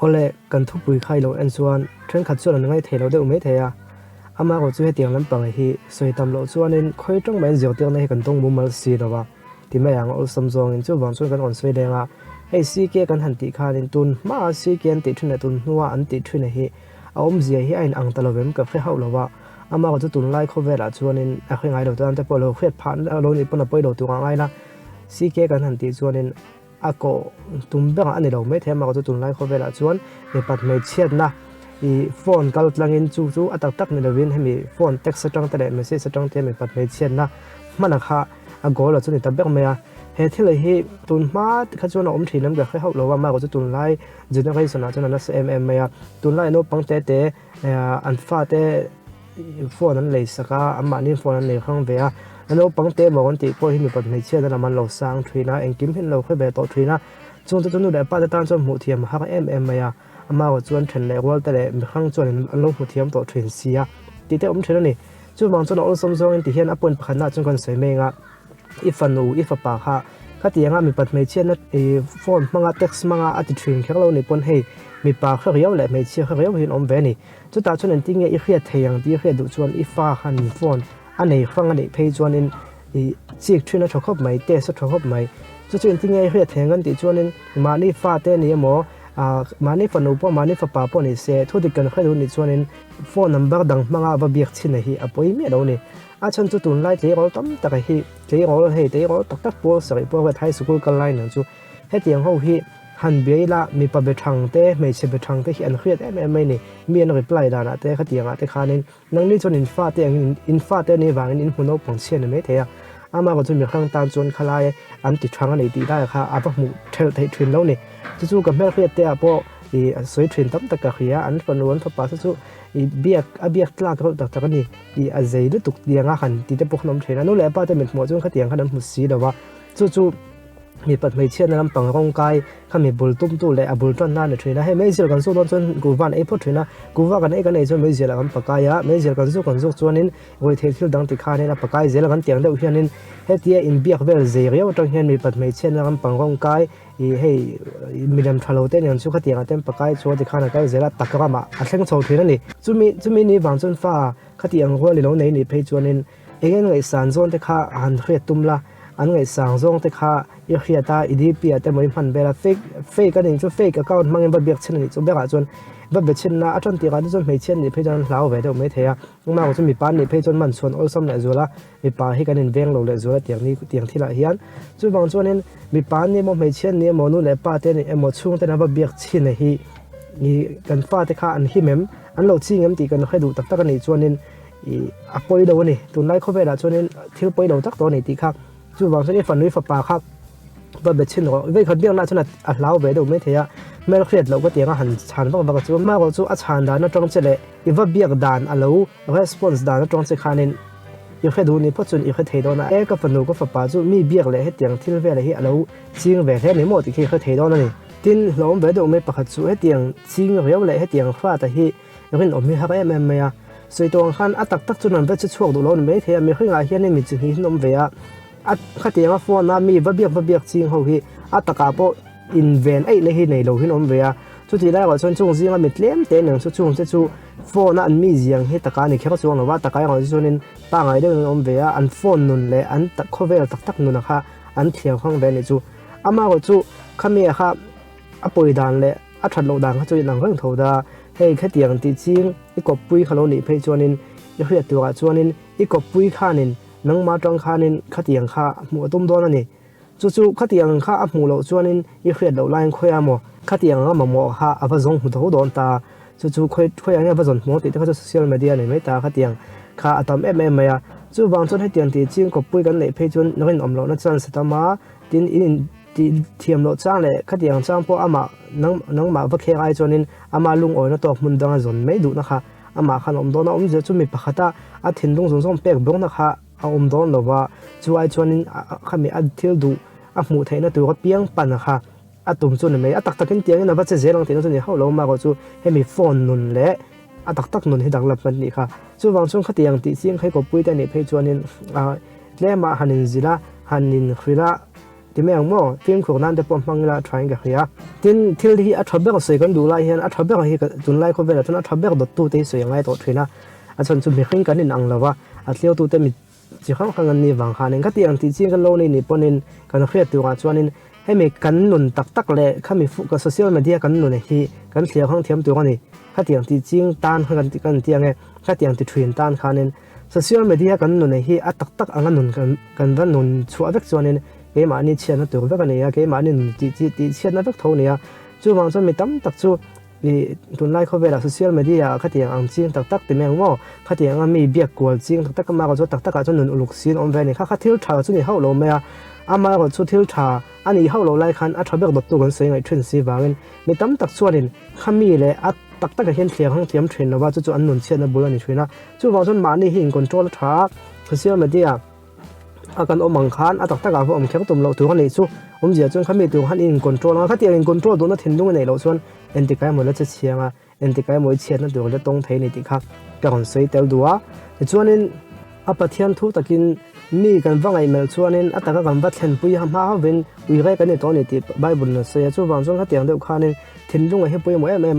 ole kan thu pui khai lo en chuan thren khat chuan ngai thelo de umei theya ama ko chu he tiang lam pang hi soitam lo chuan in khoi tong men zio tiang nei kan tong mu mal si dawa ti mai ang ol samjong in chu wang chuan kan on soi denga hei si ke kan han ti khan in tun ma si ke an ti thina tun nuwa an ti thina hi a om zia hi ain ang talovem ka khe hau lowa ama ko chu tun lai kho vela chuan in a khe ngai lo tan te polo khet phan lo ni pona poi lo tu ngai la si ke kan han ti chuan in ako tumbe ani lo me thema ko tun lai kho vela chuan mi pat me chiat na I phone kal tlangin chu chu atak tak ni lovin hemi phone text satang tale message satang te mi pat me chiat na mana kha a gol chu ni tabek me a he thil hi tun ma kha chuan om thilam ga kha hau lo wa ma ko tun lai generation a chuan na mm me a tun lai no pang te te an fa te phone an lei saka amma ni phone an nei khang ve a ano pangte bon ti po hi mi pat mai che da man lo sang thina engkim hin lo khe be to thina chung tu nu da pa da tan chon mu thiam ha mm ya ama wa chuan then le wal ta le mi khang chuan an lo mu thiam to thin sia ti te thena ni chu mang chuan ol som zong in ti hian apon phana chung kan sei me nga ifanu ifapa kha khati anga mi pat mai che na phone manga text manga ati thin khelo ni pon hei mi pa kha riau le mai che kha riau hin om ve ni chu ta chuan tin nge I khia theyang ti khia du chuan I fa khan phone anei khang anei phei chuan in chik thina thokop mai te sa thokop mai chu chuan tin nge khia thengan ti chuan in mani fa te ni mo mani fanu po mani fa pa po ni se thodi kan khadu ni chuan in phone number dang manga ba biak chhin hi apoi me lo ni a chan chu tun lai te rol tam tak hi te rol hei te rol tak tak po sari po thai school kal lai nang chu he tiang ho hi han beila mi pa be thang te me se be thang te hi an khriat em ni mi an reply da na te khatianga te khanin nang ni chon in fa te in fa te ni wangin in huno pang chen me the ya ama ko chu mi khang tan chon khalai an ti thang ani ti da kha aba mu thel thei thrin lo ni chu ka mel khriat te apo I soi thrin tam tak ka khia an fan won fa pa chu I biak tla ka tak tak ni I azei du tuk dianga khan ti te poknom thena no le pa te mit mo chon khatiang khan mu si dawa chu mi pat mai chen lam pang rong kai khami bul tum tu le abul ton na ne thina he mai zel kan so don chon guwan e pho thina guwa kan e kan e chon mai zel kan pakaya mai zel kan zo chuanin goi thel thil dang ti khane na pakai zel kan tiang deuh hianin he tia in biak vel ze riau tang hian mi pat mai chen lam pang rong kai I hei midam thalo te nian chu khatiang atem pakai chu ti khana kai zela takra ma a thleng chho thina ni chumi ni wang chon fa khatiang ho li lo nei ni phei chuanin egen ngai san zon te kha han khre tumla an ngai sang zong te kha I khiata idp ate moi man bela fake kan chu fake account mangin ba biak chen ni chu beka chon ba be chen na aton ti ga chon mei chen ni phe jan hlaw ve de me theya ma ko chu mi pan ni phe chon man chon ol sam la zola mi pa hi kan in veng lo le zola tiang thila hian chu bang chon in mi pan ni mo mei chen ni mo nu le pa te ni emo chung te na ba biak chin hi ni kan fa te kha an hi mem an lo chingam ti kan khedu tak tak ni chon in a poi do ni tun lai kho ve la chon in thil poi lo tak to ni ti kha chu bang chon I fan ni fa pa kha ba be chin ro ve khat biang na chuna a hlaw ve do me theya mel khret lo ka tianga han chan ba chu ma ko chu a chan da na tong chele I va biak dan alo response da na tong che khanin I khedu ni phachun I khe thei do na e ka fanu ko fa pa chu mi biak le he tiang thil ve le hi alo ching ve he ni mo ti khe thei do na ni tin hlom ve do me pakhat chu he tiang ching riau le he tiang fa ta hi rin om mi ha em me ya soi tong khan atak tak chunan ve chu chuak do lo me theya mi khinga hian ni mi chi hi nom ve ya at khatianga phone na mi va biak ching ho hi ataka po in ven ai le hi nei lo hin om ve a chu ti lai wa chon chung zinga mi tlem te nang chu chung che chu phone an mi ziang hi taka ni khek chuang lo wa taka ga chunin pa ngai de om ve a an phone nun le an tak khovel tak nun kha an thiang khang ve ni chu ama ko chu khami kha apoi dan le a that lo dan kha chu nang rang thoda hei khatiang ti ching I ko pui khalo ni phei chuanin I hriat tu ga chuanin I ko pui khanin nang ma tang khanin khatiang kha mu tum don ani chu khatiang kha a mu lo chuanin I khriat lo lain khoya mo khatiang ma mo ha ava zong hu do don ta chu khoya nga va zon mo ti ta social media nei mai ta khatiang kha atam mm ya chu wang chon he tiang ti ching ko pui kan nei phei chun rin om lo na chan satama tin in ti thiam lo chang le khatiang chang po ama nang ma va khe ai chonin ama lung oi na to mun dang zon mai du na kha ama khan om do na om je chu mi pakhata a thin dung zong pek bong na kha om don lo wa chu ai chuanin khami a thil du a mu theina tu ka piang pan kha atum chu me atak takin tiang na ba che zelang tin chu ni ho lo ma ko chu hemi phone nun le atak tak nun hi dak lap man ni kha chu wang chung khatiang ti sing khai ko pui ta ni phei chuanin le ma hanin zila hanin khira thì mấy ông mò phim của nan để bom phăng là trying cái kia tin thiếu đi ở thập bậc sợi con đủ lại hiện ở thập bậc hi tuần lại có về là tuần ở thập bậc đột tu tới sợi ngay đột thuyền à ở chân chuẩn bị khinh cái nên ăn là va ở liêu tu tới mình chỉ không khăng ni vàng khan nên cái tiền thì chỉ cái lâu này nipon nên cái khuyết tu à cho nênให้มีกันหนุนตักเลยข้ามีฟุกโซเชียลมีเดียกันหนุนที่กันเสียข้างเทียมตัวนี่ข้าเตียงที่จริงต้านกันเตียงไงข้าเตียงที่ทวินต้านข้านี่โซเชียลมีเดียกันหนุนที่อัตักอังกันหนุนกันวันหนุนชัวร์เวกจวนนี่เกมานี่เชียนตัวเวกนี่เกมานี่ที่เชียนเวกเท่านี้จู่บางส่วนมีตั้มตักจู่ตุนไล่เข้าไปละโซเชียลมีเดียข้าเตียงอังจริงตักที่แมงม่อข้าเตียงมีเบียกกวลจริงตักก็มาก็จู่ตักก็จู่หนุนอุลุกซีนอมเวนี่ข้าเที่ยวชาวจู่นี่เข้าโลเมียอามาก็จู่เที่ยวชาอันนี้เขาเราไล่คันอัฐเบิกดตัวกันเสียงไอ้เทรนซีบางเงินมีตั้มตักส่วนนึงขมีเลยอัดตักเห็นเสียงข้างเทียมเทรนนะว่าจู่อันนุนเชียนนะบุรุษนี่ช่วยนะจู่บางส่วนมานี่หินคนโจรท้าเสียมาเดียอาการอมังคันอัดตักกับผมแค่ตุ่มเราตัวคนนี้จู่ผมเสียจนขมีตัวขันอินคนโจรแล้วข้าเตียงอินคนโจรตัวนั้นทิ้งตรงไหนเราส่วนเอ็นติกายหมดแล้วจะเชียงอ่ะเอ็นติกายหมดเชียนนั่นตัวจะตรงไทยนี่ติครับกับคนสวยเตลดัวส่วนนี้อัปเทียนทุตะกินมีกันว่าไงเมื่อช่วงนี้อัตราการบัดเห็นปุยหาวินวิเรกันในตอนนี้ที่ใบบนเสียช่วงบางช่วงเขาเตียงเดียวกันนี่ทิ้งลงไอ้ปุยหมวยไม่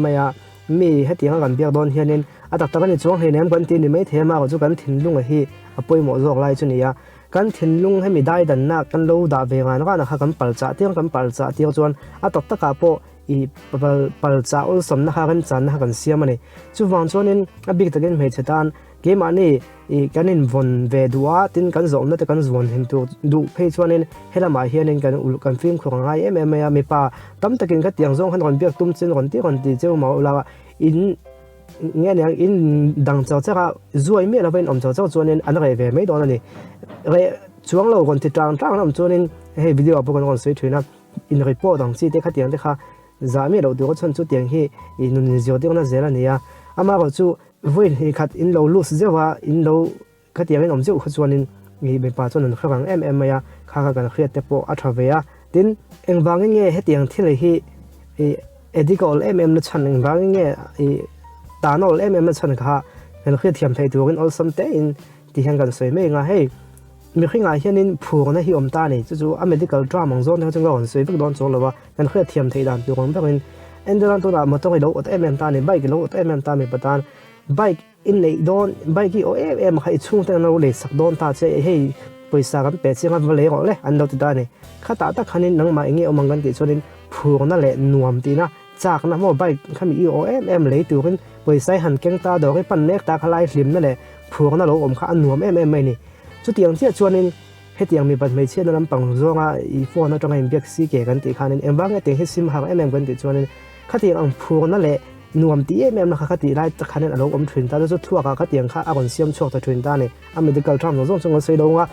มีให้เตียงกันเบียดโดนเฮียนี่อัตรากันในช่วงให้เน้นกันตีนี่ไม่เทมาก็ช่วงกันทิ้งลงไอ้ที่ปุยหมวยรอกไล่จุนี่กันทิ้งลงให้มีได้ดันนักกันรู้ดาเวงานก็นะครับกันปัลจ่าเตียงกันปัลจ่าเตียงจวนอัตรากับพวกอีปัลจ่าอุลสมนะครับกันจันนะครับกันเสียมันนี่ช่วงบางช่วงนี้บิ๊กตะกินไม่เฉดานเกมอันนี้กันอินวนเวดัวตินกันส่งนั่นแต่กันส่วนเห็นตัวดูเพจวันนี้เฮลามาเฮียนินกันอุลกันฟิล์มของไอมีป่าตั้มตะกินก็เตียงส่งขันคนเบียกตุ้มจินคนที่เจ้าเมาลาวอินเงี้ยเนี่ยอินดังเจ้าก็รวยไม่เราเป็นอมเจ้าส่วนนี้อันนั้นเวไม่โดนนี่ช่วงเราคนที่จ้างน้ำส่วนนี้ให้วิดีโอพวกคนสวยช่วยนะอินรีพอร์ตต่างสิ่งที่เขาเตียงที่เขาจะไม่เราดูก็ชนจุดเตียงที่อินนุนเจียวที่คนนั้นเจริญเนี่ยอามาก็จู่วันนี้ขัดอินเราลูกเจ้าว่าอินเราขัดยังอินอมเจ้าขจวนอินมีเป็นป่าจนหนึ่งครั้งมาข้ากันเครียดแต่พออัฐเวียดินเอ็งบางเงี้ยเหตุยังที่เลยที่เอดิกอลนั่นฉันเอ็งบางเงี้ยตานอลนั่นฉันข้าเป็นเครียดเทียมไทยตัวกันอลซัมเตอินที่เห็นกันสวยไม่ง่ายมีขึ้นง่ายเช่นนี้ผู้คนที่อมตาเนี่ยจู่อเมริกันดราม่าโซนเขาจึงก็อ่อนสวยพวกโดนโจรเลยว่าเป็นเครียดเทียมไทยด่านตัวกันแบบนี้เอ็นเดอร์ตัวนั้นมาต้องให้เราอดตาเนี่ยใบกิโลอดตาไม่ประทานใบอินเลยโดนใบกี่โอให้ช่วงแต่เราเลยสักโดนตาเสียให้ไปสักกันเป็ดเสียงกันเลยก็เลยอันเราติดได้เนี่ยข้าตาคันนี้นังมาอย่างเงี้ยเอามังกันติดส่วนนี้ผู้คนนั่นแหละนวมตีนะจากนั้นว่าใบข้ามีโอเลยตัวกันไปใส่หันแกงตาดอกให้ปั้นเล็กตาคลายสลิมนั่นแหละผู้คนนั่นเราอมข้านวมไม่นี่จุดเตียงที่ส่วนนี้ให้เตียงมีปัจจัยเช่นน้ำปังร่วงอีฟอนนั่นต้องให้เบียกซีเกกันติคันนี้บางเตียงให้ซิมหางกันติดส่วนนี้ข้าเตียงผู้คนนั่นแหละนวมตีนะคะข้าตีไล่ตะคันนั้นอารมณ์ทวินตาจะทั่วข้าเตียงข้าอาคนเสียมโชคตะทวินตาเนี่ยอเมริกันทรัมป์ส่งส่งเสียดงว่า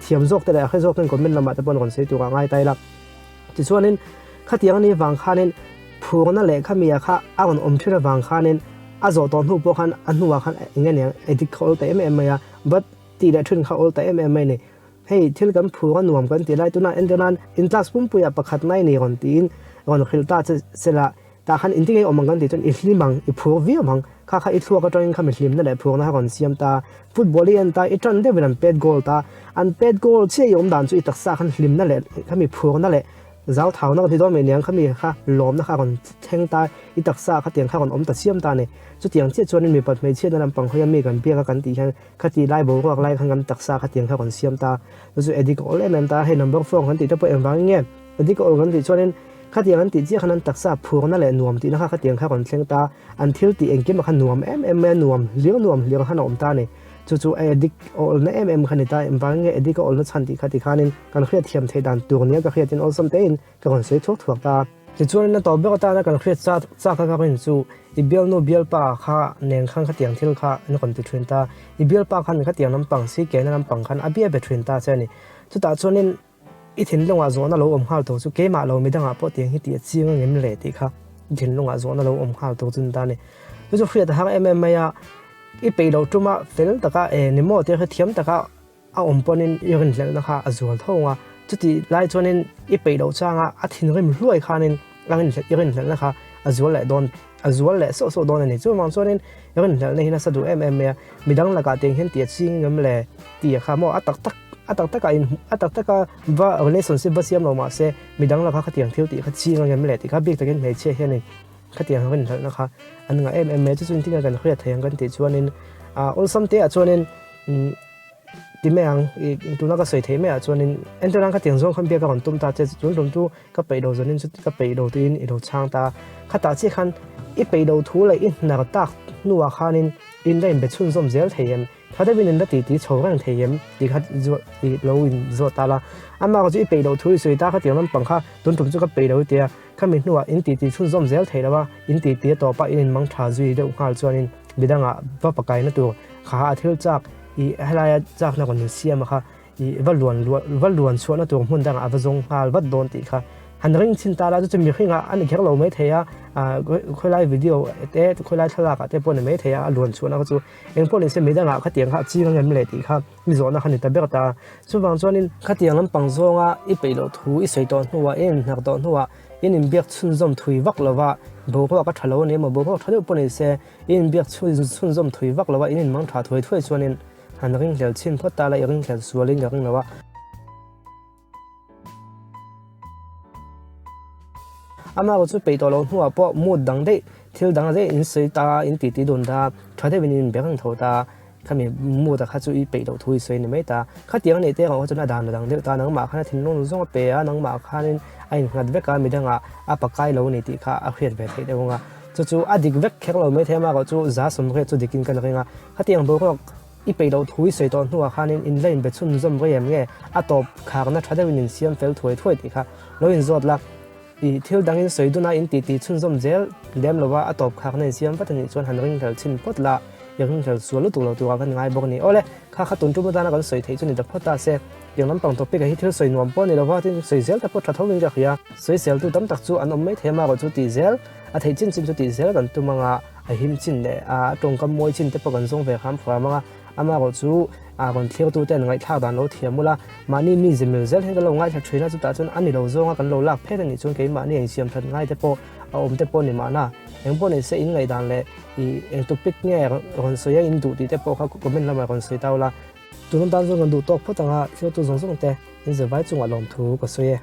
เทียมโชคแต่ละแค่โชคนั้นคนเป็นลำบากแต่บนคนเสียตัวง่ายตายละที่ส่วนนี้ข้าเตียงนี้วางข้านี้ผู้คนนั่นแหละข้ามีข้าอาคนที่วางข้านี้อาจจะตอนหูพวกขันอันหัวขันอย่างเงี้ยเอดิคอลแต่ไม่บัดตีได้ทุนเขาแต่ไม่เนี่ยให้ที่กันผู้คนนวมกันตีไล่ตัวนั้นอินทัสปุ่มปุยประคัดในนี่คนตีนคนขิลตาจะเสละแต่ขันอินที่ไงออกมากันติดจนอิสลิมังอิพูวิมังข้าอิทัวก็จนข้ามิสลิมนั่นแหละพวกนั้นคนเสียมตาฟุตบอลเลียนตาอิจันเดวินันเป็ดโกลตาอันเป็ดโกลเชี่ยยมด่านจุอิตักษาขันสลิมนั่นแหละข้ามีพวกนั่นแหละเจ้าเท้านั่นที่โดนเมียงข้ามีข้าล้อมนะคะคนเท่งตาอิตักษาข้าเตียงข้าคนอมตัดเสียมตาเนี่ยจุดเตียงเชี่ยชวนนี่มีปัจจัยเชี่ยนั่นปังเขายังมีกันเบี้ยกันตีข้าตีไล่บอกว่าไล่ขันกันตักษาข้าเตียงข้าคนเสียมตาแล้วจุดเอดิโกลเอ็มตาให้นัมเบอร์ฟองขันตีถ้าเปิดเอ็มฟังเงี้ยเอดิโกลขันตีชวนนี่ข้าเตียงนั้นติดเจ้าขนาดตักษาผู้นั่นแหละนวมตีนะคะข้าเตียงข้าคนเชียงตาอันที่ตีเองกินมาขันนวมนวมเลี้ยงขันอมตาเนี่ยจู่เอดิกโอลนั่นขันนี่ตาบางเงี้ยเอดิกโอลนั่นชันติข้าตีข้านี่การเครียดเทียมเทดันตัวนี้ก็เครียดจนอลซัมเตนก็คนสวยทุกตาจู่นั่นต่อเบลตานะการเครียดซาข้าก็เป็นจู่อีเบลโนเบลป้าข้าเนียงข้างข้าเตียงที่ข้านี่คนติดทวินตาอีเบลป้าขันข้าเตียงน้ำปังสีแก่น้ำปังขันอาเบียเบทวินตาเช่นนี้จู่ตาจู่นี่อีถิ่นลงอาโซนเราอมข้าวตัวสุเกมาเราไม่ต้องอาพอเตียงที่ตีจีงเงินเลยติค่ะอีถิ่นลงอาโซนเราอมข้าวตัวจุนตาเนี่ยจู่เครียดแต่หากไม่อีไปเราจุมาเฟลตะกะนิโมเตียงเทียมตะกะเอาอมปนินยังเงินเลยนะคะอาโซนท่องอ่ะจุดที่ไล่จวนนินอีไปเราจ้างอ่ะอาถิ่นเงินรวยค่ะนินยังเงินเลยนะคะอาโซนแหละโดนอาโซนแหละโซโดนนี่จู่บางส่วนนินยังเงินเลยนะสะดุมีดังละกะเตียงเห็นตีจีงเงินเลยตีค่ะมออัต atak taka va relationship va siam lo ma se midang la kha tiang thiu ti kha chi ngam le ti kha bik takin me che hian kha tiang han thal na kha an nga em me chu chun tinga kan khria thayang kan ti chuanin ol sam te a chuanin ti me ang tu na ka soi the me a chuanin entrang kha tiang zong kham bia ka kon tum ta che chun tum tu ka pei do zonin chu ka pei do tin i do chang ta kha ta chi khan i pei do thu le in na ka tak nuwa khanin in len be chun zom zel thayem khade bin da ti chogang thayem ti kha zo ti lo in zo ta la ama ko chi pei do thu soi ta kha tiang lam pang kha tun tum chu ka pei do tia kha min nuwa in ti chun zom zel thei lawa in ti to pa in mang tha zui de ngal chuanin bidanga va pakai na tu kha athil chak i helaya chak na kon siam kha i valuan chuana tu mun dang avazong hal wat don ti kha han ring chin ta la chu mi khinga an khek lo mai theya khoi video te khoi lai thala ka te pon mai theya luan chuana ka chu eng pon se me danga kha tiang kha chi ngam le ti kha mi zo na khan ta ber ta chu wang chuanin kha tiang lam pang zonga i peilo thu i sei ton huwa en nak ton huwa in biak chun zom thui vak lawa bo ko ka thalo ne ma bo ko thalo pon se in biak chun zom thui vak lawa in mang tha thoi chuanin han ring hlel chin phota la ring hlel sualin ring lawa ama ko chu pei to lo huwa po mu dang de thil dang de in sei ta in ti don da thade bin in bekang tho ta khami mu da kha chu i pei to thui sei ni mai ta kha tiang nei te ko chu na dan dang de ta nang ma kha thin long zong pe a nang ma kha nin ai ngat ve ka mi danga a pakai lo ni ti kha a khriat ve the de nga chu adik vek khek lo mai the ma ko chu za som re chu dikin kan ringa kha tiang bo ko i pei lo thui sei ton huwa kha nin in lein be chun zom re em nge a top khak na thade bin in siam fel thoi ti kha lo in zot la i thil dangin soiduna in ti chun zom zel lem lowa atop khak nei siam patani chon han ring thal chin potla yang thal sualu tu lo tu kan ngai bok ni ole kha tun tu ta na kan soi thei chuni da phota se yang lam pang topic hi thil soi nuam pon ni lowa tin soi zel ta pot tha thawin ja khia soi sel tu tam tak chu an om mai thema ko chu ti zel a thei chin chu ti zel kan tu manga a him chin le a tong kam moi chin te pa kan zong ve kham phwa manga ama ko chu a kon thlir tu ten ngai thak dan lo thiamula mani mi zimil zel he lo ngai tha thina chu ta chun ani lo zonga kan lo lak phe ni chun ke mani eng siam that ngai te po a om te po ni mana eng po ni se in ngai dan le I eng tu pik nge kon so ya in du ti te po kha ko men lama kon soi taula tu non tan zo kan du tok photanga thil tu zong zong te in ze vai chung a lom thu ko so ye